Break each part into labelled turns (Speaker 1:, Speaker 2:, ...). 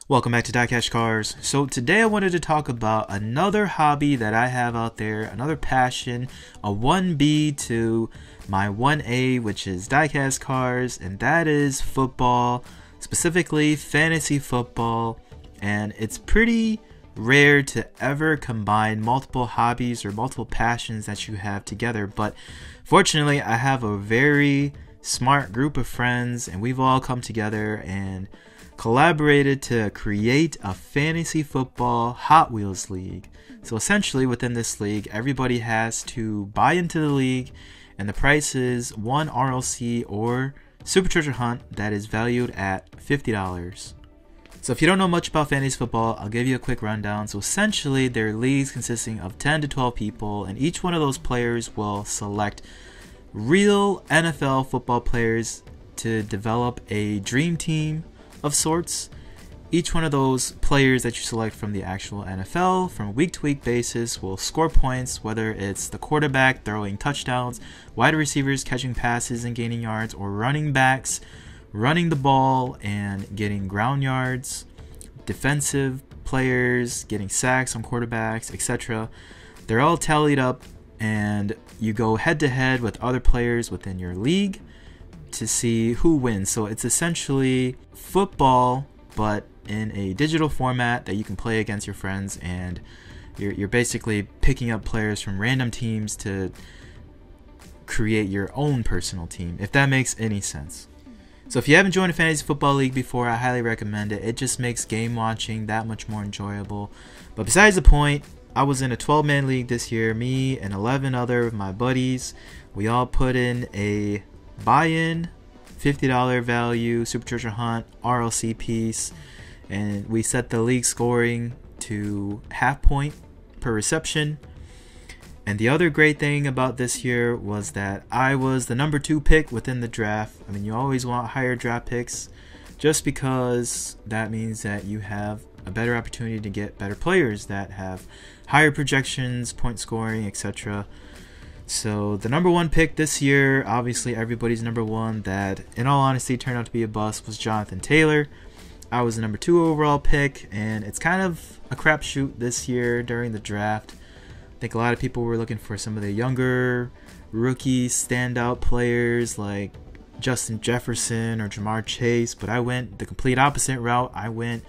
Speaker 1: Welcome back to DieCash Cars. So today I wanted to talk about another hobby that I have out there, another passion, a 1B to my 1A, which is DieCash Cars, and that is football, specifically fantasy football. And it's pretty rare to ever combine multiple hobbies or multiple passions that you have together, but fortunately I have a very smart group of friends, and we've all come together and collaborated to create a fantasy football Hot Wheels league. So essentially within this league, everybody has to buy into the league, and the price is one RLC or Super Treasure Hunt that is valued at $50. So if you don't know much about fantasy football, I'll give you a quick rundown. So essentially they're leagues consisting of 10 to 12 people, and each one of those players will select real NFL football players to develop a dream team of sorts. Each one of those players that you select from the actual NFL from a week-to-week basis will score points, whether it's the quarterback throwing touchdowns, wide receivers catching passes and gaining yards, or running backs running the ball and getting ground yards, defensive players getting sacks on quarterbacks, etc. They're all tallied up, and you go head-to-head with other players within your league to see who wins. So it's essentially football, but in a digital format that you can play against your friends, and you're basically picking up players from random teams to create your own personal team, if that makes any sense. So if you haven't joined a fantasy football league before, I highly recommend it. It just makes game watching that much more enjoyable. But besides the point, I was in a 12-man league this year. Me and 11 other of my buddies, we all put in a buy-in $50 value Super Treasure Hunt RLC piece, and we set the league scoring to half point per reception. And the other great thing about this year was that I was the number 2 pick within the draft. I mean, you always want higher draft picks just because that means that you have a better opportunity to get better players that have higher projections, point scoring, etc. So the number 1 pick this year, obviously everybody's number 1, that in all honesty turned out to be a bust, was Jonathan Taylor. I was the number 2 overall pick, and it's kind of a crapshoot this year during the draft. I think a lot of people were looking for some of the younger rookie standout players like Justin Jefferson or Jamar Chase, but I went the complete opposite route. I went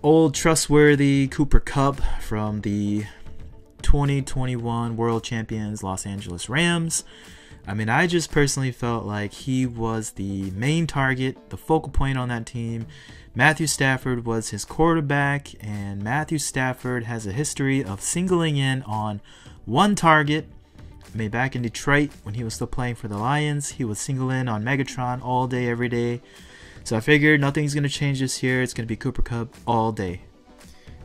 Speaker 1: old trustworthy Cooper Kupp from the 2021 World Champions Los Angeles Rams. I mean, I just personally felt like he was the main target, the focal point on that team. Matthew Stafford was his quarterback, and Matthew Stafford has a history of singling in on one target. I mean, back in Detroit when he was still playing for the Lions, he would single in on Megatron all day, every day. So I figured nothing's going to change this year. It's going to be Cooper Kupp all day.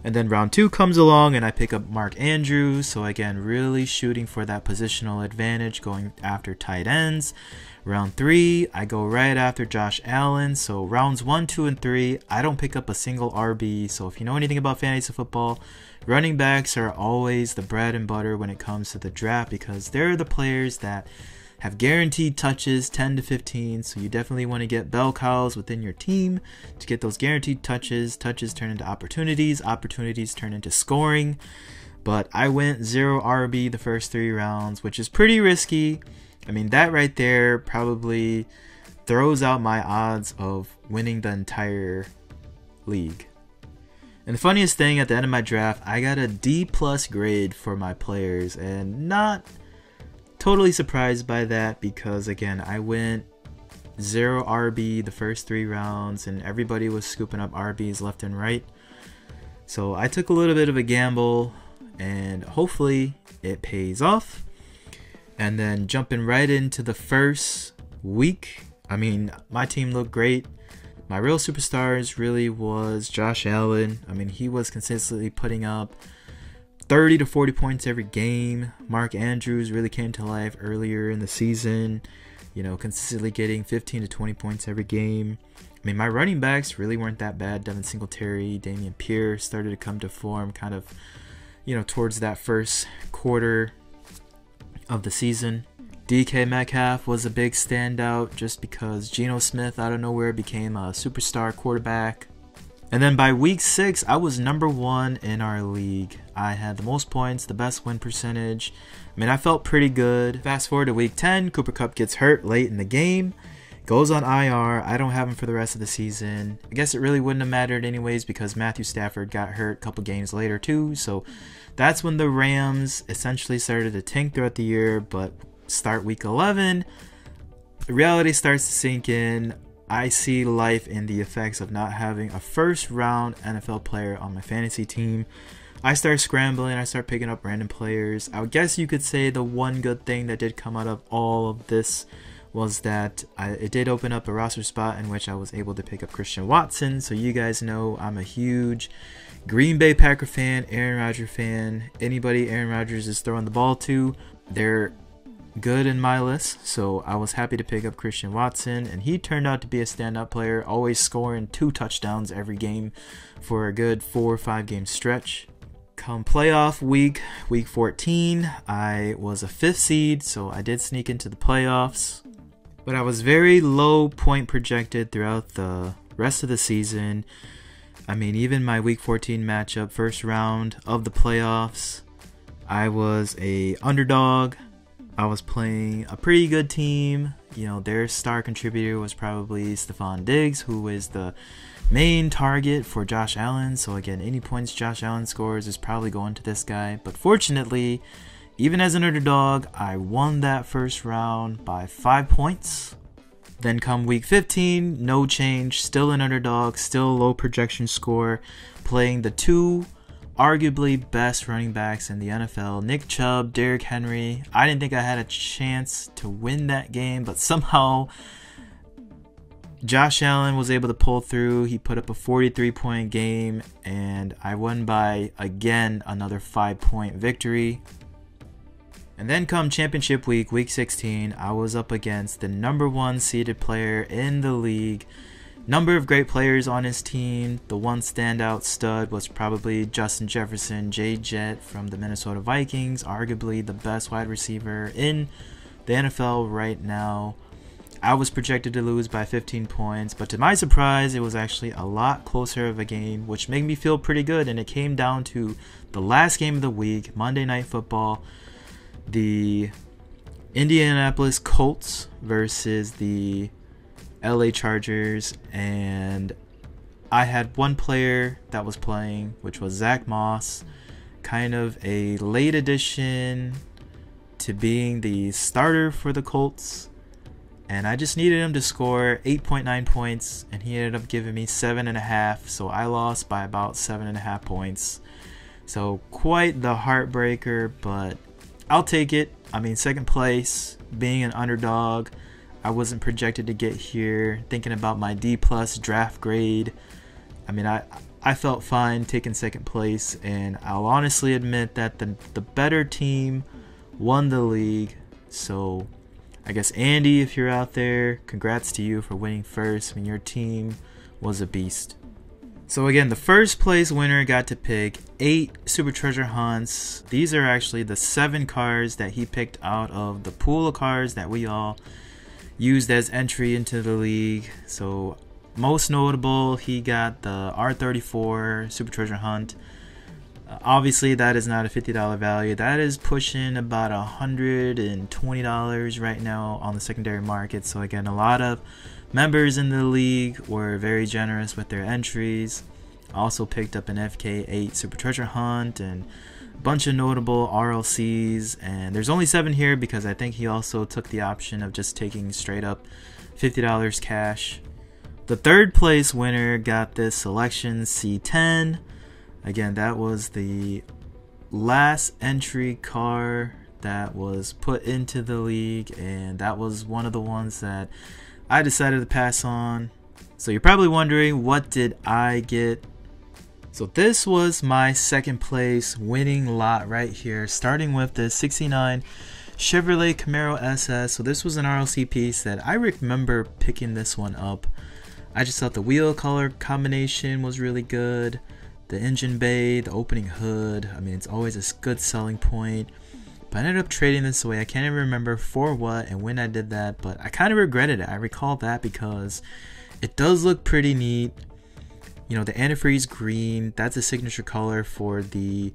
Speaker 1: And then round 2 comes along, and I pick up Mark Andrews. So again, really shooting for that positional advantage, going after tight ends. Round 3, I go right after Josh Allen. So rounds 1, 2, and 3, I don't pick up a single RB. So if you know anything about fantasy football, running backs are always the bread and butter when it comes to the draft, because they're the players that have guaranteed touches, 10 to 15, so you definitely want to get bell cows within your team to get those guaranteed touches. Touches turn into opportunities, opportunities turn into scoring. But I went 0 RB the first 3 rounds, which is pretty risky. I mean, that right there probably throws out my odds of winning the entire league. And the funniest thing, at the end of my draft, I got a D+ grade for my players, and not totally surprised by that, because again, I went 0 RB the first 3 rounds, and everybody was scooping up RBs left and right. So I took a little bit of a gamble, and hopefully it pays off. And then jumping right into the first week, I mean, my team looked great. My real superstars really was Josh Allen. I mean, he was consistently putting up 30 to 40 points every game. Mark Andrews really came to life earlier in the season, you know, consistently getting 15 to 20 points every game. I mean, my running backs really weren't that bad. Devin Singletary, Dameon Pierce started to come to form kind of, you know, towards that first quarter of the season. DK Metcalf was a big standout just because Geno Smith out of nowhere became a superstar quarterback. And then by week 6, I was number 1 in our league. I had the most points, the best win percentage. I mean, I felt pretty good. Fast forward to week 10, Cooper Kupp gets hurt late in the game. Goes on IR. I don't have him for the rest of the season. I guess it really wouldn't have mattered anyways because Matthew Stafford got hurt a couple games later too. So that's when the Rams essentially started to tank throughout the year. But start week 11, reality starts to sink in. I see life in the effects of not having a first round NFL player on my fantasy team. I start scrambling. I start picking up random players. I guess you could say the one good thing that did come out of all of this was that it did open up a roster spot in which I was able to pick up Christian Watson. So you guys know I'm a huge Green Bay Packer fan, Aaron Rodgers fan. Anybody Aaron Rodgers is throwing the ball to, they're good in my list. So I was happy to pick up Christian Watson, and he turned out to be a standout player, always scoring 2 touchdowns every game for a good 4 or 5 game stretch. Come playoff week 14, I was a 5th seed, so I did sneak into the playoffs. But I was very low point projected throughout the rest of the season. I mean, even my week 14 matchup, first round of the playoffs, I was a underdog. I was playing a pretty good team. You know, their star contributor was probably Stephon Diggs, who is the main target for Josh Allen. So again, any points Josh Allen scores is probably going to this guy. But fortunately, even as an underdog, I won that first round by 5 points. Then come week 15, no change, still an underdog, still low projection score, playing the 2 arguably best running backs in the NFL, Nick Chubb, Derrick Henry. I didn't think I had a chance to win that game, but somehow Josh Allen was able to pull through. He put up a 43-point game, and I won by, again, another 5-point victory. And then come championship week, week 16, I was up against the number 1 seeded player in the league. Number of great players on his team. The one standout stud was probably Justin Jefferson, J-Jet from the Minnesota Vikings, arguably the best wide receiver in the NFL right now. I was projected to lose by 15 points, but to my surprise, it was actually a lot closer of a game, which made me feel pretty good, and it came down to the last game of the week, Monday Night Football. The Indianapolis Colts versus the LA Chargers, and I had one player that was playing, which was Zach Moss, kind of a late addition to being the starter for the Colts, and I just needed him to score 8.9 points, and he ended up giving me 7.5, so I lost by about 7.5 points. So quite the heartbreaker, but I'll take it. I mean, second place, being an underdog, I wasn't projected to get here. Thinking about my D+ draft grade, I mean, I felt fine taking second place, and I'll honestly admit that the better team won the league. So I guess, Andy, if you're out there, congrats to you for winning first. I mean, your team was a beast. So again, the first place winner got to pick 8 Super Treasure Hunts. These are actually the 7 cards that he picked out of the pool of cards that we all used as entry into the league. So most notable, he got the R34 Super Treasure Hunt. Obviously, that is not a $50 value. That is pushing about $120 right now on the secondary market. So again, a lot of members in the league were very generous with their entries. Also picked up an FK8 Super Treasure Hunt and a bunch of notable RLCs. And there's only 7 here because I think he also took the option of just taking straight up $50 cash. The third place winner got this selection C10. Again, that was the last entry car that was put into the league, and that was one of the ones that I decided to pass on. So you're probably wondering, what did I get? So this was my second place winning lot right here, starting with the 69 Chevrolet Camaro SS. So this was an RLC piece that I remember picking this one up. I just thought the wheel color combination was really good. The engine bay, the opening hood, I mean, it's always a good selling point. But I ended up trading this away. I can't even remember for what and when I did that, but I kind of regretted it. I recall that because it does look pretty neat. You know, the antifreeze green, that's a signature color for the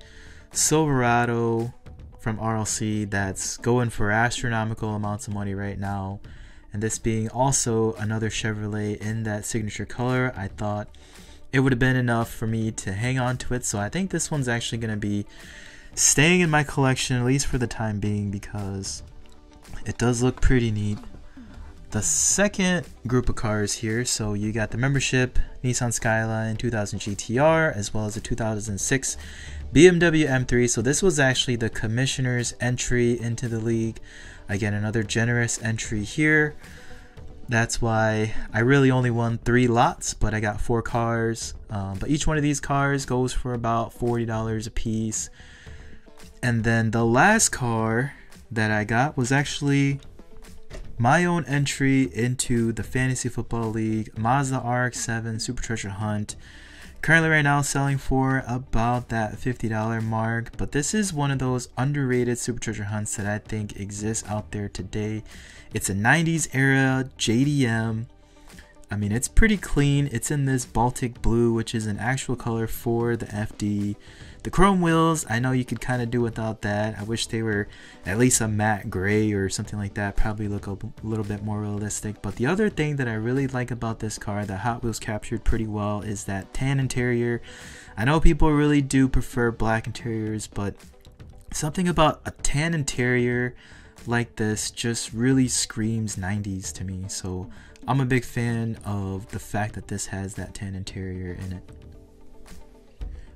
Speaker 1: Silverado from RLC that's going for astronomical amounts of money right now. And this being also another Chevrolet in that signature color, I thought it would have been enough for me to hang on to it. So I think this one's actually going to be staying in my collection, at least for the time being, because it does look pretty neat. The second group of cars here, so you got the membership Nissan Skyline 2000 GTR as well as the 2006 BMW M3. So this was actually the commissioner's entry into the league. Again, another generous entry here. That's why I really only won 3 lots, but I got 4 cars. But each one of these cars goes for about $40 a piece. And then the last car that I got was actually my own entry into the Fantasy Football League, Mazda Rx7 Super Treasure Hunt. Currently right now selling for about that $50 mark, but this is one of those underrated Super Treasure Hunts that I think exists out there today. It's a 90s era JDM. I mean, it's pretty clean. It's in this Baltic blue, which is an actual color for the FD. The chrome wheels, I know you could kind of do without that. I wish they were at least a matte gray or something like that. Probably look a little bit more realistic. But the other thing that I really like about this car that Hot Wheels captured pretty well is that tan interior. I know people really do prefer black interiors, but something about a tan interior like this just really screams 90s to me. So I'm a big fan of the fact that this has that tan interior in it.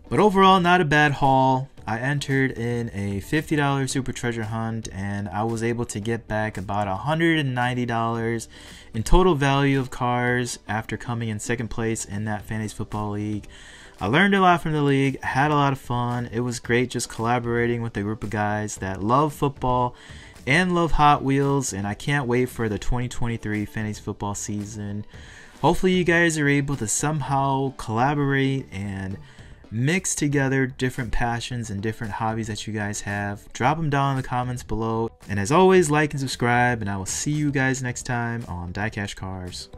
Speaker 1: But overall, not a bad haul. I entered in a $50 Super Treasure Hunt and I was able to get back about $190 in total value of cars after coming in second place in that Fantasy Football League. I learned a lot from the league, had a lot of fun. It was great just collaborating with a group of guys that love football and love Hot Wheels, and I can't wait for the 2023 Fantasy Football season. Hopefully you guys are able to somehow collaborate and mix together different passions and different hobbies that you guys have. Drop them down in the comments below. And as always, like and subscribe, and I will see you guys next time on DieCash Cars.